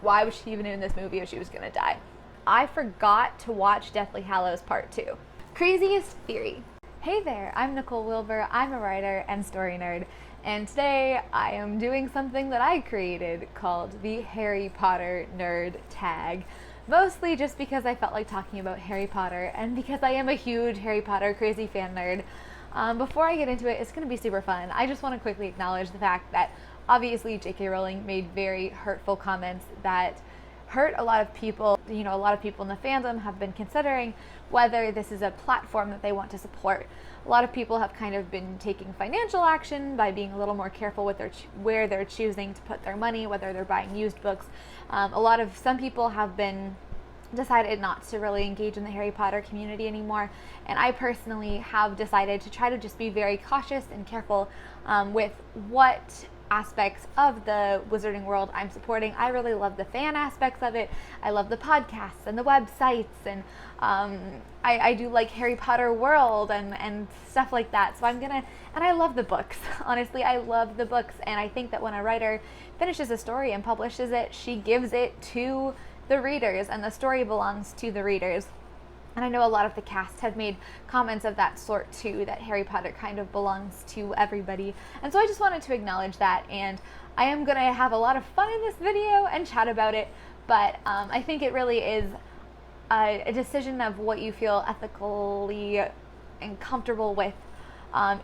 why was she even in this movie if she was gonna die? I forgot to watch Deathly Hallows Part 2. Craziest theory. Hey there, I'm Nicole Wilbur. I'm a writer and story nerd, and today I am doing something that I created called the Harry Potter Nerd Tag. Mostly just because I felt like talking about Harry Potter and because I am a huge Harry Potter crazy fan nerd. Before I get into it, it's going to be super fun. I just want to quickly acknowledge the fact that obviously J.K. Rowling made very hurtful comments that hurt a lot of people. You know, a lot of people in the fandom have been considering whether this is a platform that they want to support. A lot of people have kind of been taking financial action by being a little more careful with where they're choosing to put their money, whether they're buying used books. Some people have been decided not to really engage in the Harry Potter community anymore, and I personally have decided to try to just be very cautious and careful with what aspects of the wizarding world I'm supporting. I really love the fan aspects of it. I love the podcasts and the websites, and I do like Harry Potter World and stuff like that. So and I love the books. Honestly, I love the books, and I think that when a writer finishes a story and publishes it, she gives it to the readers, and the story belongs to the readers. And I know a lot of the cast have made comments of that sort too, that Harry Potter kind of belongs to everybody. And so I just wanted to acknowledge that, and I am going to have a lot of fun in this video and chat about it, but I think it really is a decision of what you feel ethically and comfortable with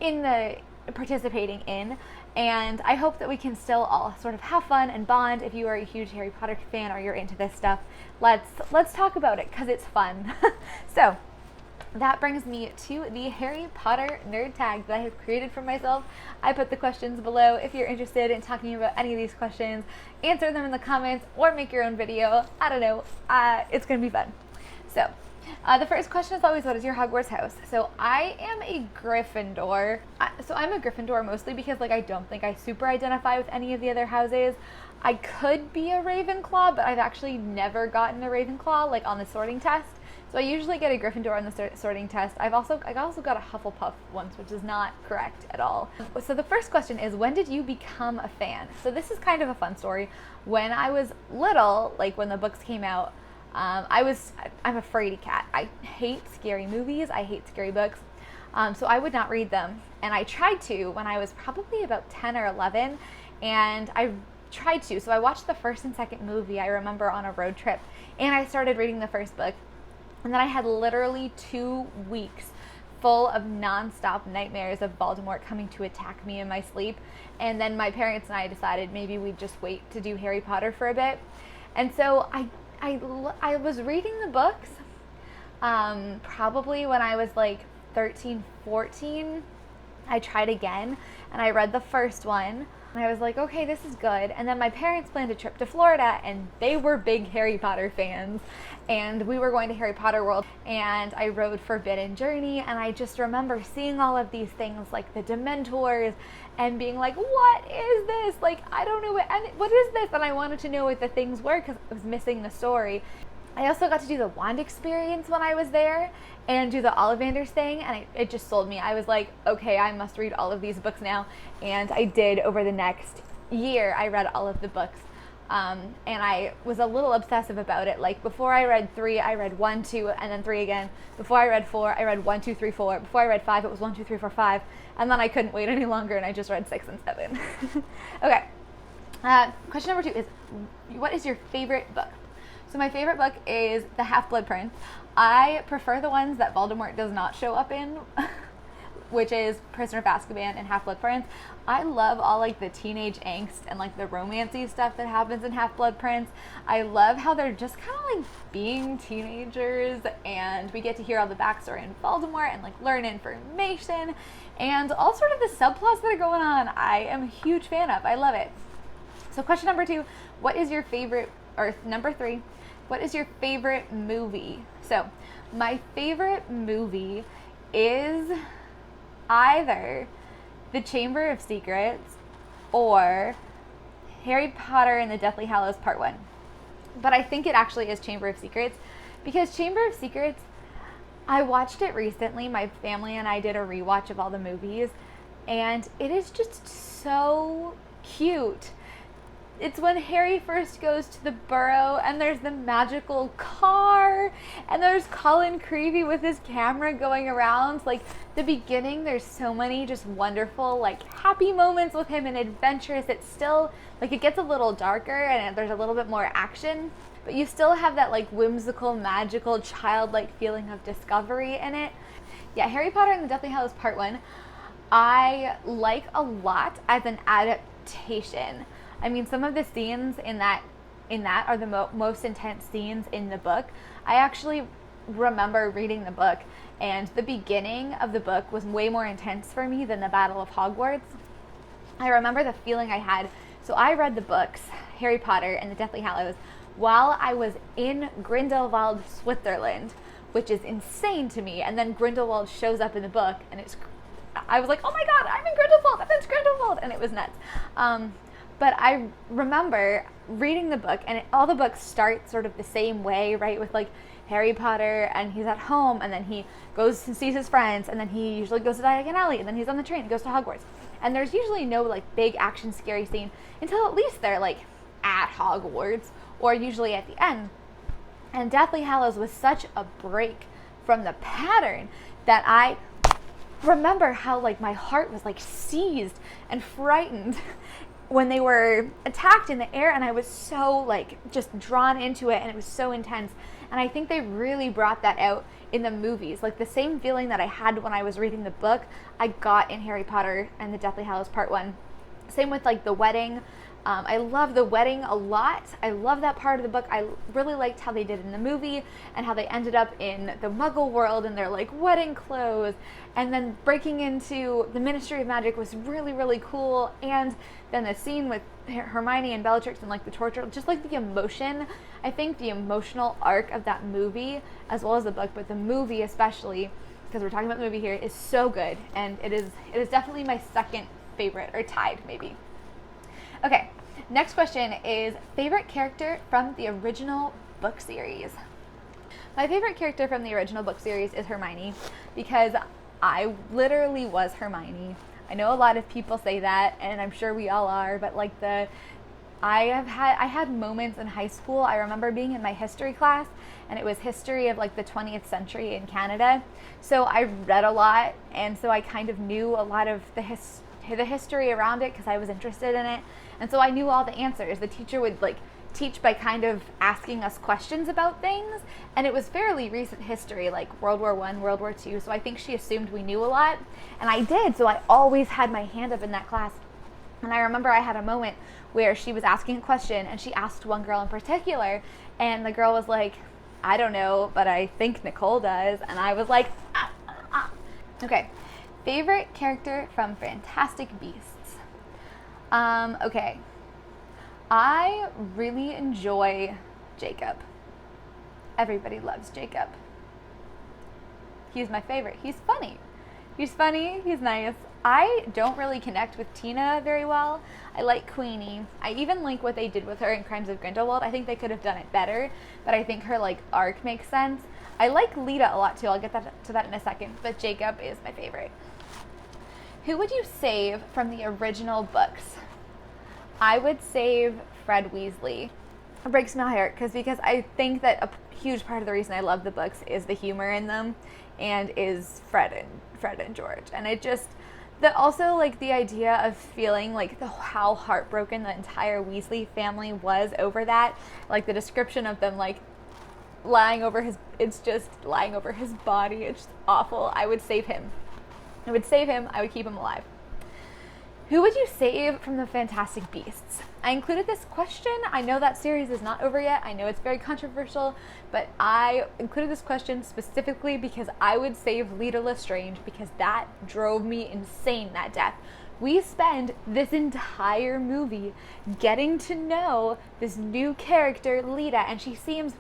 in the participating in. And I hope that we can still all sort of have fun and bond. If you are a huge Harry Potter fan or you're into this stuff, let's talk about it because it's fun. So that brings me to the Harry Potter nerd tag that I have created for myself. I put the questions below. If you're interested in talking about any of these questions, answer them in the comments or make your own video. I don't know. It's going to be fun. So the first question is always, what is your Hogwarts house? So I am a Gryffindor. I'm a Gryffindor mostly because I don't think I super identify with any of the other houses. I could be a Ravenclaw, but I've actually never gotten a Ravenclaw on the sorting test. So I usually get a Gryffindor on the sorting test. I also got a Hufflepuff once, which is not correct at all. So the first question is, when did you become a fan? So this is kind of a fun story. When I was little, when the books came out, I'm a fraidy cat. I hate scary movies. I hate scary books. So I would not read them. And I tried to when I was probably about 10 or 11. And I tried to. So I watched the first and second movie, I remember, on a road trip. And I started reading the first book. And then I had literally 2 weeks full of nonstop nightmares of Voldemort coming to attack me in my sleep. And then my parents and I decided maybe we'd just wait to do Harry Potter for a bit. And so I was reading the books probably when I was 13, 14. I tried again and I read the first one and I was like, okay, this is good. And then my parents planned a trip to Florida and they were big Harry Potter fans, and we were going to Harry Potter World, and I rode Forbidden Journey, and I just remember seeing all of these things like the Dementors and being like, what is this? I don't know what is this? And I wanted to know what the things were because I was missing the story. I also got to do the wand experience when I was there and do the Ollivanders thing, and it just sold me. I was like, okay, I must read all of these books now. And I did. Over the next year, I read all of the books. And I was a little obsessive about it. Before I read 3, I read 1, 2, and then 3 again. Before I read 4, I read 1, 2, 3, 4. Before I read 5, it was 1, 2, 3, 4, 5. And then I couldn't wait any longer, and I just read 6 and 7. Okay. Question number 2 is, what is your favorite book? So my favorite book is The Half-Blood Prince. I prefer the ones that Voldemort does not show up in, which is Prisoner of Azkaban and Half-Blood Prince. I love all the teenage angst and the romancy stuff that happens in Half-Blood Prince. I love how they're just kind of being teenagers, and we get to hear all the backstory in Voldemort and learn information and all sort of the subplots that are going on. I am a huge fan of. I love it. So question number 2, what is your favorite, or number 3, what is your favorite movie? So my favorite movie is either The Chamber of Secrets or Harry Potter and the Deathly Hallows Part 1. But I think it actually is Chamber of Secrets, because Chamber of Secrets, I watched it recently. My family and I did a rewatch of all the movies, and it is just so cute. It's when Harry first goes to the burrow and there's the magical car and there's Colin Creevey with his camera going around. Like, the beginning, there's so many just wonderful, like, happy moments with him and adventures. It's still, like, it gets a little darker and there's a little bit more action, but you still have that, like, whimsical, magical, childlike feeling of discovery in it. Yeah, Harry Potter and the Deathly Hallows Part 1, I like a lot as an adaptation. I mean, some of the scenes in that are the most intense scenes in the book. I actually remember reading the book, and the beginning of the book was way more intense for me than the Battle of Hogwarts. I remember the feeling I had. So I read the books, Harry Potter and the Deathly Hallows, while I was in Grindelwald, Switzerland, which is insane to me. And then Grindelwald shows up in the book, and I was like, oh my god, I'm in Grindelwald, and it was nuts. But I remember reading the book, and all the books start sort of the same way, right? With, like, Harry Potter, and he's at home, and then he goes and sees his friends, and then he usually goes to Diagon Alley, and then he's on the train and goes to Hogwarts. And there's usually no, like, big action scary scene until at least they're, like, at Hogwarts, or usually at the end. And Deathly Hallows was such a break from the pattern that I remember how, like, my heart was, like, seized and frightened when they were attacked in the air, and I was so, like, just drawn into it, and it was so intense. And I think they really brought that out in the movies. Like, the same feeling that I had when I was reading the book, I got in Harry Potter and the Deathly Hallows Part 1. Same with, like, the wedding. I love the wedding a lot. I love that part of the book. I really liked how they did in the movie and how they ended up in the Muggle world in their, like, wedding clothes. And then breaking into the Ministry of Magic was really, really cool. And then the scene with Hermione and Bellatrix and, like, the torture, just, like, the emotion. I think the emotional arc of that movie, as well as the book, but the movie especially, because we're talking about the movie here, is so good. And it is definitely my second favorite, or tied maybe. Okay, next question is favorite character from the original book series. My favorite character from the original book series is Hermione, because I literally was Hermione. I know a lot of people say that, and I'm sure we all are, but, like, I had moments in high school. I remember being in my history class, and it was history of, like, the 20th century in Canada. So I read a lot, and so I kind of knew a lot of the history around it because I was interested in it. And so I knew all the answers. The teacher would, like, teach by kind of asking us questions about things, and it was fairly recent history, like World War I, World War II, so I think she assumed we knew a lot, and I did, so I always had my hand up in that class. And I remember I had a moment where she was asking a question, and she asked one girl in particular, and the girl was like, I don't know, but I think Nicole does, and I was like, Okay, favorite character from Fantastic Beasts. Okay. I really enjoy Jacob. Everybody loves Jacob. He's my favorite. He's funny. He's nice. I don't really connect with Tina very well. I like Queenie. I even like what they did with her in Crimes of Grindelwald. I think they could have done it better, but I think her, like, arc makes sense. I like Lita a lot too. I'll get to that in a second, but Jacob is my favorite. Who would you save from the original books? I would save Fred Weasley. It breaks my heart because I think that a huge part of the reason I love the books is the humor in them, and is Fred and George. And it just, also, like, the idea of feeling like how heartbroken the entire Weasley family was over that, like the description of them, like, lying over his body. It's just awful. I would save him. I would keep him alive. Who would you save from the Fantastic Beasts? I included this question. I know that series is not over yet. I know it's very controversial, but I included this question specifically because I would save Lita Lestrange, because that drove me insane, that death. We spend this entire movie getting to know this new character, Lita, and she seems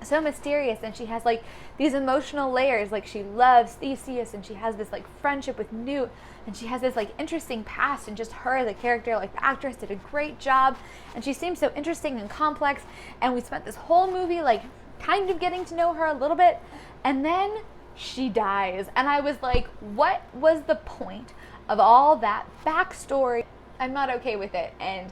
so mysterious, and she has, like, these emotional layers. Like, she loves Theseus, and she has this, like, friendship with Newt, and she has this, like, interesting past, and just her as a character, like, the actress did a great job, and she seems so interesting and complex, and we spent this whole movie, like, kind of getting to know her a little bit, and then she dies, and I was like, what was the point of all that backstory? I'm not okay with it, and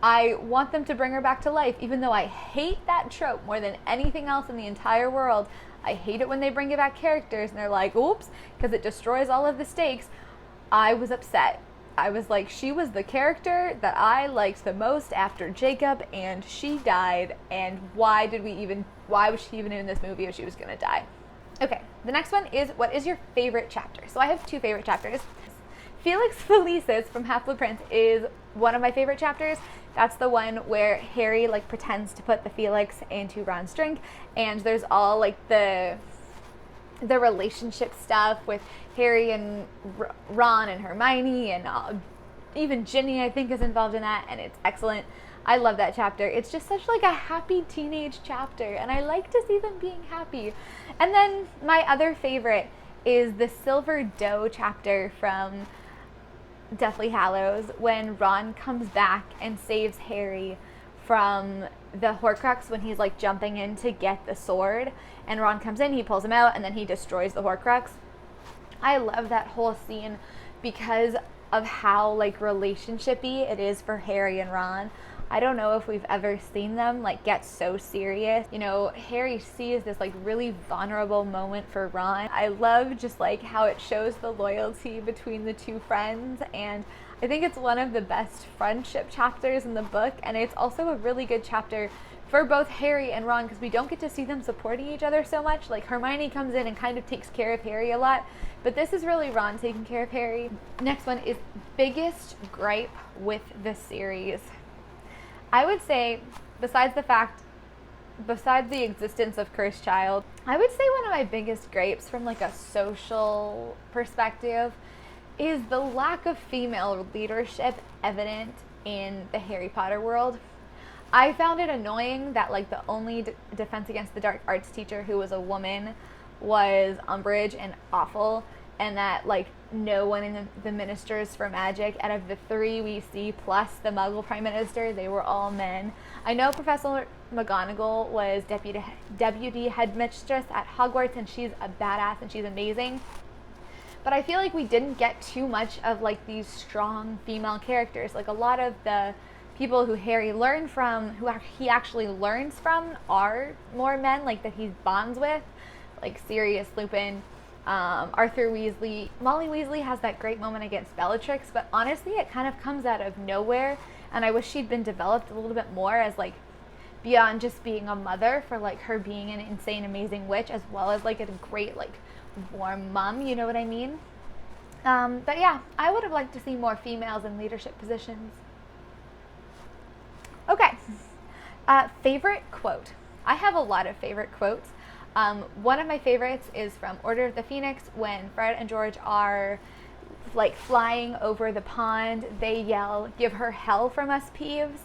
I want them to bring her back to life, even though I hate that trope more than anything else in the entire world. I hate it when they bring back characters and they're like, oops, because it destroys all of the stakes. I was upset. I was like, she was the character that I liked the most after Jacob, and she died, and why was she even in this movie if she was going to die? Okay, the next one is, what is your favorite chapter? So I have two favorite chapters. Felix Felicis from Half-Blood Prince is one of my favorite chapters. That's the one where Harry like pretends to put the Felix into Ron's drink, and there's all like the relationship stuff with Harry and Ron and Hermione, and even Ginny I think is involved in that, and it's excellent. I love that chapter. It's just such like a happy teenage chapter, and I like to see them being happy. And then my other favorite is the Silver Doe chapter from Deathly Hallows, when Ron comes back and saves Harry from the Horcrux when he's like jumping in to get the sword, and Ron comes in, he pulls him out, and then he destroys the Horcrux. I love that whole scene because of how like relationshipy it is for Harry and Ron. I don't know if we've ever seen them like get so serious. You know, Harry sees this like really vulnerable moment for Ron. I love just like how it shows the loyalty between the two friends, and I think it's one of the best friendship chapters in the book, and it's also a really good chapter for both Harry and Ron because we don't get to see them supporting each other so much. Like Hermione comes in and kind of takes care of Harry a lot, but this is really Ron taking care of Harry. Next one is biggest gripe with the series. I would say, besides the existence of Cursed Child, I would say one of my biggest gripes from like a social perspective is the lack of female leadership evident in the Harry Potter world. I found it annoying that like the only Defense Against the Dark Arts teacher who was a woman was Umbridge and awful, and that like no one in the Ministers for Magic, out of the three we see plus the Muggle Prime Minister, they were all men. I know Professor McGonagall was deputy headmistress at Hogwarts, and she's a badass and she's amazing. But I feel like we didn't get too much of like these strong female characters. Like a lot of the people who Harry learned from, who he actually learns from, are more men, like that he bonds with, like Sirius, Lupin, Arthur Weasley. Molly Weasley has that great moment against Bellatrix, but honestly it kind of comes out of nowhere, and I wish she'd been developed a little bit more as like beyond just being a mother, for like her being an insane amazing witch, as well as like a great like warm mom, you know what I mean? But yeah, I would have liked to see more females in leadership positions. Okay, favorite quote. I have a lot of favorite quotes. One of my favorites is from Order of the Phoenix, when Fred and George are like flying over the pond. They yell, "Give her hell from us, Peeves,"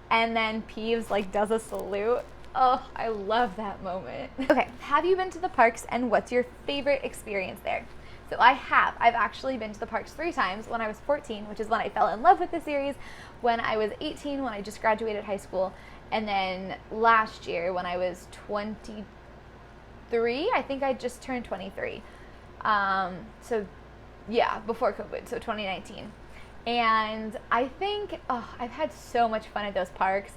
and then Peeves like does a salute. Oh, I love that moment. Okay, have you been to the parks, and what's your favorite experience there? So I have. I've actually been to the parks 3 times. When I was 14, which is when I fell in love with the series, when I was 18, when I just graduated high school, and then last year when I was 23, I think I just turned 23. So yeah, before COVID, so 2019. And I think, I've had so much fun at those parks.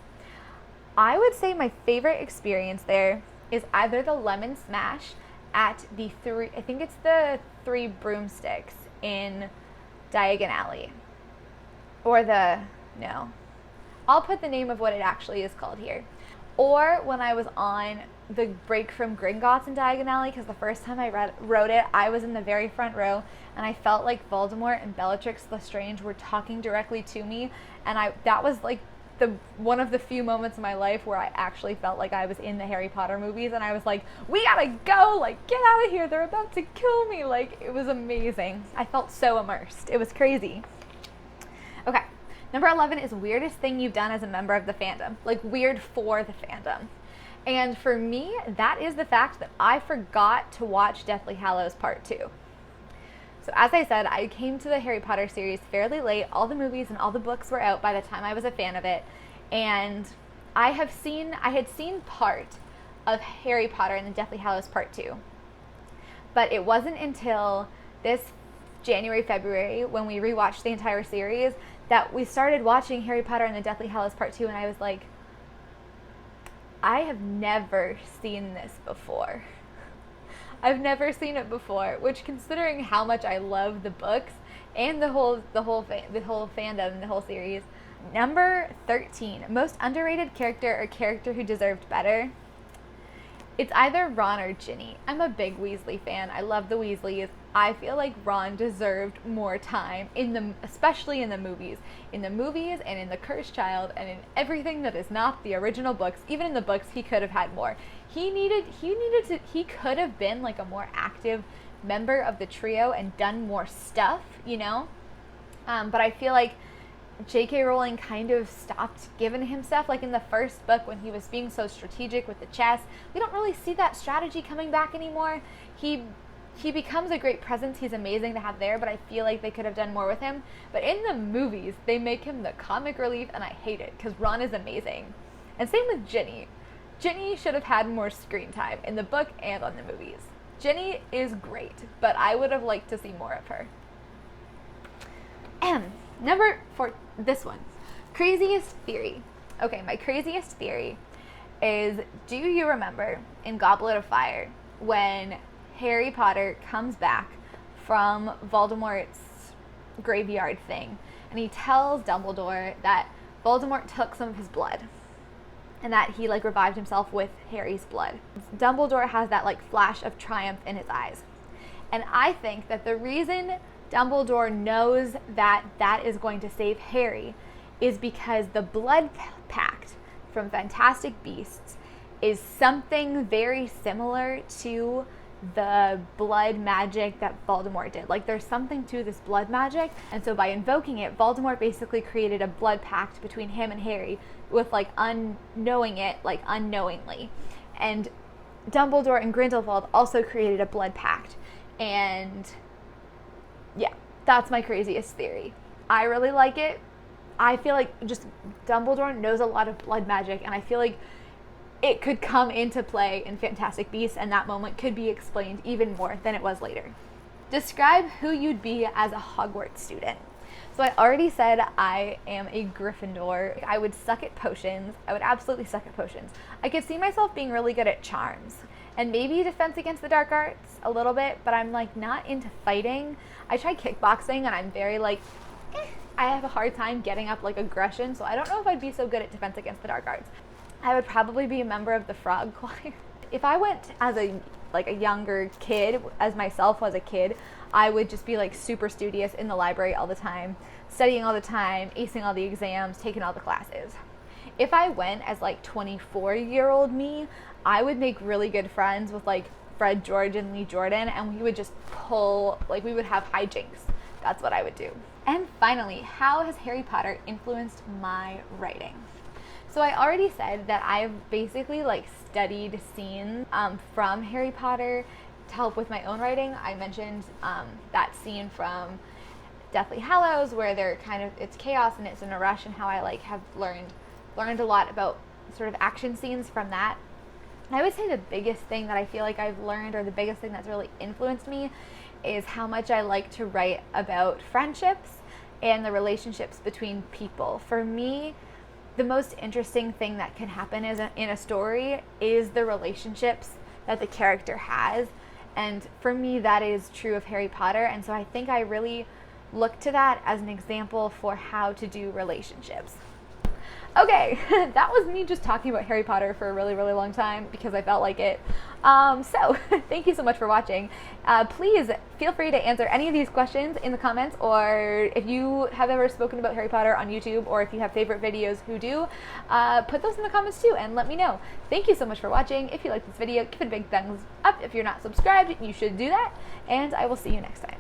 I would say my favorite experience there is either the Lemon Smash at the Three Broomsticks in Diagon Alley. I'll put the name of what it actually is called here. Or when I was on the break from Gringotts in Diagon Alley, because the first time I wrote it, I was in the very front row, and I felt like Voldemort and Bellatrix Lestrange were talking directly to me, and that was like one of the few moments in my life where I actually felt like I was in the Harry Potter movies, and I was like, we gotta go, like, get out of here, they're about to kill me. Like, it was amazing. I felt so immersed. It was crazy. Okay, number 11 is weirdest thing you've done as a member of the fandom, like weird for the fandom. And for me, that is the fact that I forgot to watch Deathly Hallows Part 2. So as I said, I came to the Harry Potter series fairly late. All the movies and all the books were out by the time I was a fan of it. And I had seen part of Harry Potter and the Deathly Hallows Part 2. But it wasn't until this January, February, when we rewatched the entire series, that we started watching Harry Potter and the Deathly Hallows Part 2, and I was like, I have never seen this before. I've never seen it before, which, considering how much I love the books and the whole fandom, the whole series. Number 13, most underrated character or character who deserved better. It's either Ron or Ginny. I'm a big Weasley fan. I love the Weasleys. I feel like Ron deserved more time, especially in the movies. In the movies and in The Cursed Child and in everything that is not the original books. Even in the books, he could have had more. He could have been like a more active member of the trio and done more stuff, you know? But I feel like J.K. Rowling kind of stopped giving him stuff. Like in the first book, when he was being so strategic with the chess, we don't really see that strategy coming back anymore. He becomes a great presence. He's amazing to have there, but I feel like they could have done more with him. But in the movies, they make him the comic relief, and I hate it because Ron is amazing. And same with Ginny. Ginny should have had more screen time in the book and on the movies. Ginny is great, but I would have liked to see more of her. Number 4, this one. Craziest theory. Okay, my craziest theory is, do you remember in Goblet of Fire when Harry Potter comes back from Voldemort's graveyard thing, and he tells Dumbledore that Voldemort took some of his blood and that he like revived himself with Harry's blood. Dumbledore has that like flash of triumph in his eyes. And I think that the reason Dumbledore knows that that is going to save Harry is because the blood pact from Fantastic Beasts is something very similar to the blood magic that Voldemort did. Like there's something to this blood magic, and so by invoking it, Voldemort basically created a blood pact between him and Harry with like unknowing it, like unknowingly. And Dumbledore and Grindelwald also created a blood pact. And yeah, that's my craziest theory. I really like it. I feel like just Dumbledore knows a lot of blood magic, and I feel like it could come into play in Fantastic Beasts, and that moment could be explained even more than it was later. Describe who you'd be as a Hogwarts student. So I already said I am a Gryffindor. I would suck at potions. I would absolutely suck at potions. I could see myself being really good at charms and maybe defense against the dark arts a little bit, but I'm like not into fighting. I tried kickboxing and I'm very like, I have a hard time getting up like aggression, so I don't know if I'd be so good at defense against the dark arts. I would probably be a member of the frog choir. If I went as a younger kid, as myself was a kid, I would just be like super studious in the library all the time, studying all the time, acing all the exams, taking all the classes. If I went as like 24-year-old me, I would make really good friends with like Fred George and Lee Jordan, and we would just we would have hijinks. That's what I would do. And finally, how has Harry Potter influenced my writing? So I already said that I've basically like studied scenes from Harry Potter to help with my own writing. I mentioned that scene from Deathly Hallows where it's chaos and it's in a rush, and how I like have learned a lot about sort of action scenes from that. And I would say the biggest thing that I feel like I've learned, or the biggest thing that's really influenced me, is how much I like to write about friendships and the relationships between people. For me, the most interesting thing that can happen in a story is the relationships that the character has. And for me, that is true of Harry Potter. And so I think I really look to that as an example for how to do relationships. Okay, that was me just talking about Harry Potter for a really, really long time because I felt like it. So thank you so much for watching. Please feel free to answer any of these questions in the comments, or if you have ever spoken about Harry Potter on YouTube, or if you have favorite videos who do, put those in the comments too and let me know. Thank you so much for watching. If you like this video, give it a big thumbs up. If you're not subscribed, you should do that, and I will see you next time.